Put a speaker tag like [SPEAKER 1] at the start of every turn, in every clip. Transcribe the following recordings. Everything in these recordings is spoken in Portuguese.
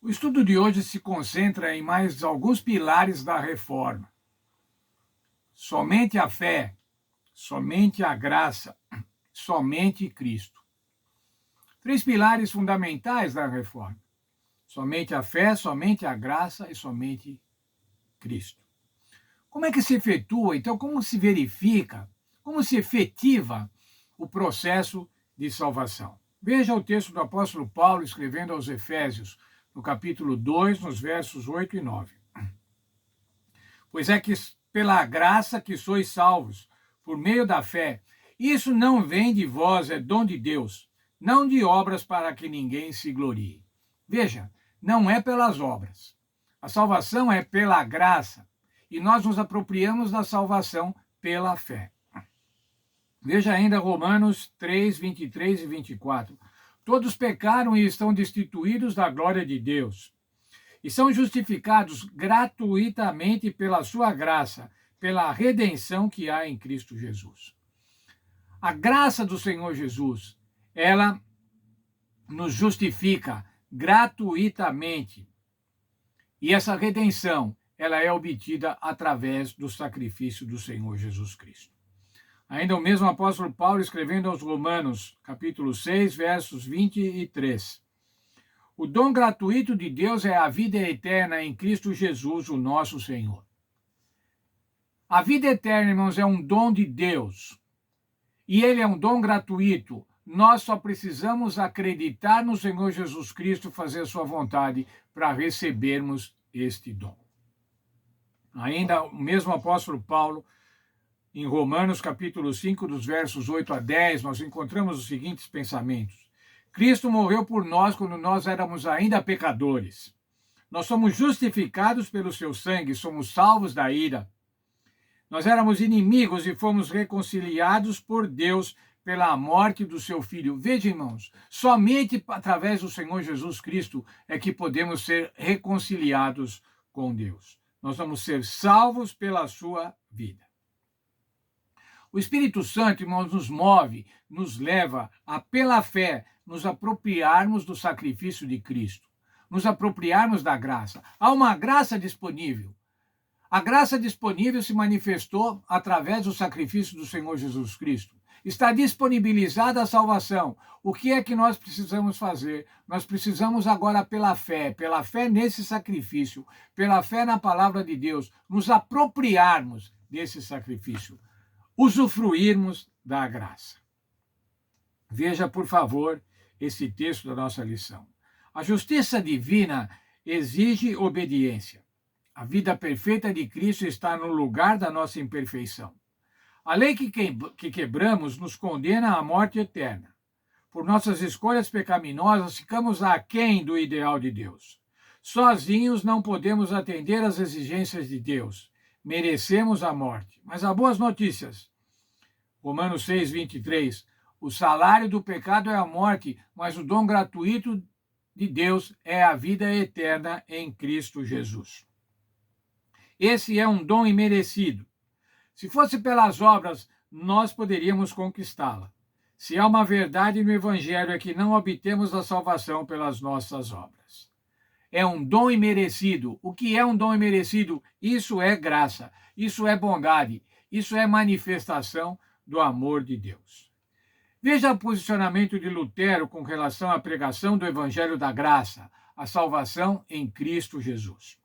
[SPEAKER 1] O estudo de hoje se concentra em mais alguns pilares da reforma. Somente a fé, somente a graça, somente Cristo. Três pilares fundamentais da reforma. Somente a fé, somente a graça e somente Cristo. Como é que se efetua, então, como se verifica, como se efetiva o processo de salvação? Veja o texto do apóstolo Paulo escrevendo aos Efésios, no capítulo 2, nos versos 8 e 9. Pois é que pela graça que sois salvos, por meio da fé, isso não vem de vós, é dom de Deus, não de obras para que ninguém se glorie. Veja, não é pelas obras. A salvação é pela graça, e nós nos apropriamos da salvação pela fé. Veja ainda Romanos 3, 23 e 24. Todos pecaram e estão destituídos da glória de Deus, e são justificados gratuitamente pela sua graça, pela redenção que há em Cristo Jesus. A graça do Senhor Jesus, ela nos justifica gratuitamente. E essa redenção, ela é obtida através do sacrifício do Senhor Jesus Cristo. Ainda o mesmo apóstolo Paulo, escrevendo aos Romanos, capítulo 6, versos 23. O dom gratuito de Deus é a vida eterna em Cristo Jesus, o nosso Senhor. A vida eterna, irmãos, é um dom de Deus. E ele é um dom gratuito. Nós só precisamos acreditar no Senhor Jesus Cristo, fazer a sua vontade para recebermos este dom. Ainda o mesmo apóstolo Paulo, em Romanos capítulo 5, dos versos 8 a 10, nós encontramos os seguintes pensamentos. Cristo morreu por nós quando nós éramos ainda pecadores. Nós somos justificados pelo seu sangue, somos salvos da ira. Nós éramos inimigos e fomos reconciliados por Deus pela morte do seu Filho. Veja, irmãos, somente através do Senhor Jesus Cristo é que podemos ser reconciliados com Deus. Nós vamos ser salvos pela sua vida. O Espírito Santo, irmãos, nos move, nos leva a, pela fé, nos apropriarmos do sacrifício de Cristo, nos apropriarmos da graça. Há uma graça disponível. A graça disponível se manifestou através do sacrifício do Senhor Jesus Cristo. Está disponibilizada a salvação. O que é que nós precisamos fazer? Nós precisamos agora, pela fé nesse sacrifício, pela fé na palavra de Deus, nos apropriarmos desse sacrifício, usufruirmos da graça. Veja, por favor, esse texto da nossa lição. A justiça divina exige obediência. A vida perfeita de Cristo está no lugar da nossa imperfeição. A lei que quebramos nos condena à morte eterna. Por nossas escolhas pecaminosas, ficamos aquém do ideal de Deus. Sozinhos não podemos atender às exigências de Deus. Merecemos a morte. Mas há boas notícias. Romanos 6, 23. O salário do pecado é a morte, mas o dom gratuito de Deus é a vida eterna em Cristo Jesus. Esse é um dom imerecido. Se fosse pelas obras, nós poderíamos conquistá-la. Se há uma verdade no Evangelho é que não obtemos a salvação pelas nossas obras. É um dom imerecido. O que é um dom imerecido? Isso é graça, isso é bondade, isso é manifestação do amor de Deus. Veja o posicionamento de Lutero com relação à pregação do Evangelho da Graça, a salvação em Cristo Jesus.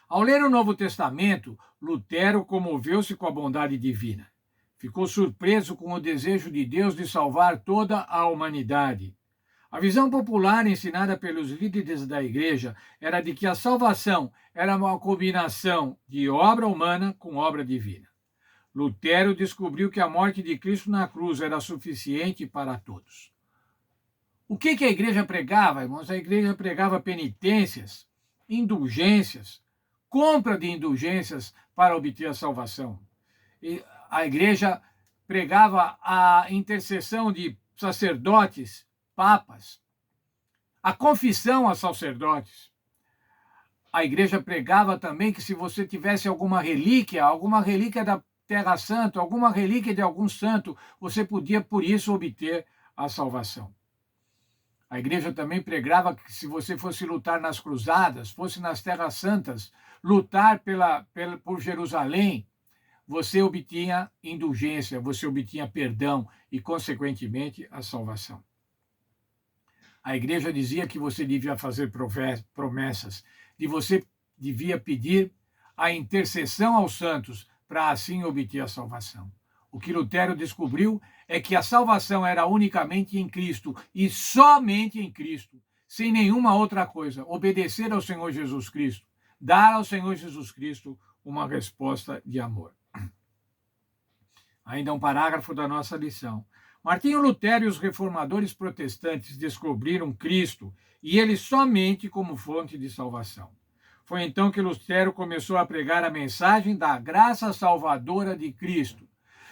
[SPEAKER 1] Ao ler o Novo Testamento, Lutero comoveu-se com a bondade divina. Ficou surpreso com o desejo de Deus de salvar toda a humanidade. A visão popular ensinada pelos líderes da igreja era de que a salvação era uma combinação de obra humana com obra divina. Lutero descobriu que a morte de Cristo na cruz era suficiente para todos. O que a igreja pregava, irmãos? A igreja pregava penitências, indulgências, compra de indulgências para obter a salvação. E a igreja pregava a intercessão de sacerdotes, papas, a confissão a sacerdotes. A igreja pregava também que se você tivesse alguma relíquia da Terra Santa, alguma relíquia de algum santo, você podia, por isso, obter a salvação. A igreja também pregava que se você fosse lutar nas cruzadas, fosse nas terras santas, lutar por Jerusalém, você obtinha indulgência, você obtinha perdão e, consequentemente, a salvação. A igreja dizia que você devia fazer promessas, e você devia pedir a intercessão aos santos para assim obter a salvação. O que Lutero descobriu é que a salvação era unicamente em Cristo e somente em Cristo, sem nenhuma outra coisa. Obedecer ao Senhor Jesus Cristo, dar ao Senhor Jesus Cristo uma resposta de amor. Ainda um parágrafo da nossa lição. Martinho Lutero e os reformadores protestantes descobriram Cristo e ele somente como fonte de salvação. Foi então que Lutero começou a pregar a mensagem da graça salvadora de Cristo.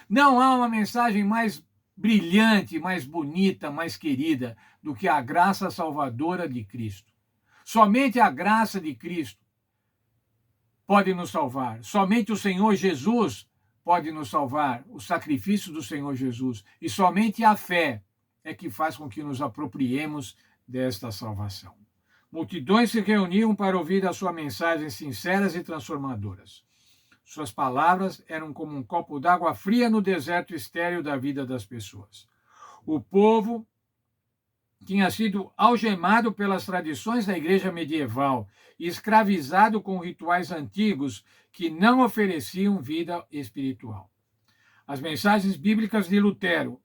[SPEAKER 1] Não há uma mensagem mais brilhante, mais bonita, mais querida do que a graça salvadora de Cristo. Somente a graça de Cristo pode nos salvar. Somente o Senhor Jesus pode nos salvar, o sacrifício do Senhor Jesus. E somente a fé é que faz com que nos apropriemos desta salvação. Multidões se reuniam para ouvir as suas mensagens sinceras e transformadoras. Suas palavras eram como um copo d'água fria no deserto estéril da vida das pessoas. O povo tinha sido algemado pelas tradições da igreja medieval e escravizado com rituais antigos que não ofereciam vida espiritual. As mensagens bíblicas de Lutero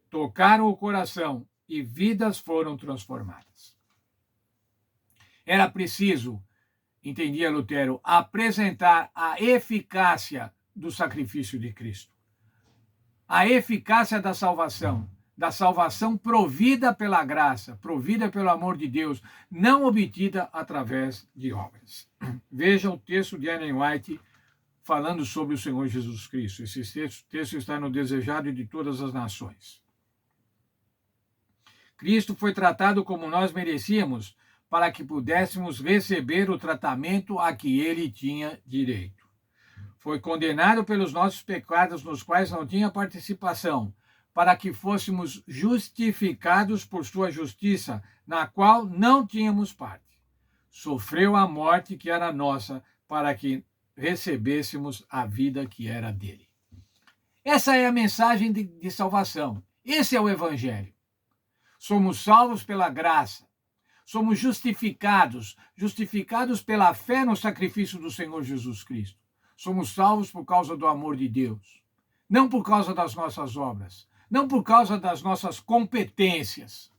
[SPEAKER 1] tocaram o coração e vidas foram transformadas. Era preciso, entendia Lutero, apresentar a eficácia do sacrifício de Cristo, a eficácia da salvação provida pela graça, provida pelo amor de Deus, não obtida através de obras. Veja o texto de Ellen White falando sobre o Senhor Jesus Cristo. Esse texto está no Desejado de Todas as Nações. Cristo foi tratado como nós merecíamos, para que pudéssemos receber o tratamento a que ele tinha direito. Foi condenado pelos nossos pecados nos quais não tinha participação, para que fôssemos justificados por sua justiça, na qual não tínhamos parte. Sofreu a morte que era nossa, para que recebêssemos a vida que era dele. Essa é a mensagem de salvação. Esse é o Evangelho. Somos salvos pela graça. Somos justificados pela fé no sacrifício do Senhor Jesus Cristo. Somos salvos por causa do amor de Deus, não por causa das nossas obras, não por causa das nossas competências,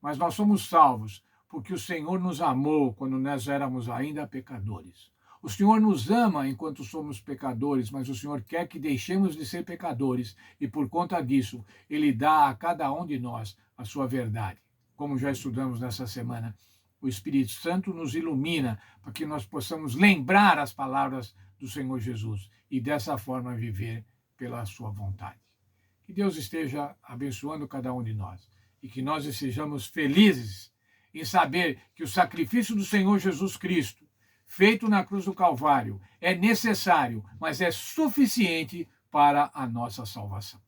[SPEAKER 1] mas nós somos salvos porque o Senhor nos amou quando nós éramos ainda pecadores. O Senhor nos ama enquanto somos pecadores, mas o Senhor quer que deixemos de ser pecadores e por conta disso, Ele dá a cada um de nós a sua verdade. Como já estudamos nessa semana, o Espírito Santo nos ilumina para que nós possamos lembrar as palavras do Senhor Jesus e dessa forma viver pela sua vontade. Que Deus esteja abençoando cada um de nós e que nós estejamos felizes em saber que o sacrifício do Senhor Jesus Cristo, feito na cruz do Calvário, é necessário, mas é suficiente para a nossa salvação.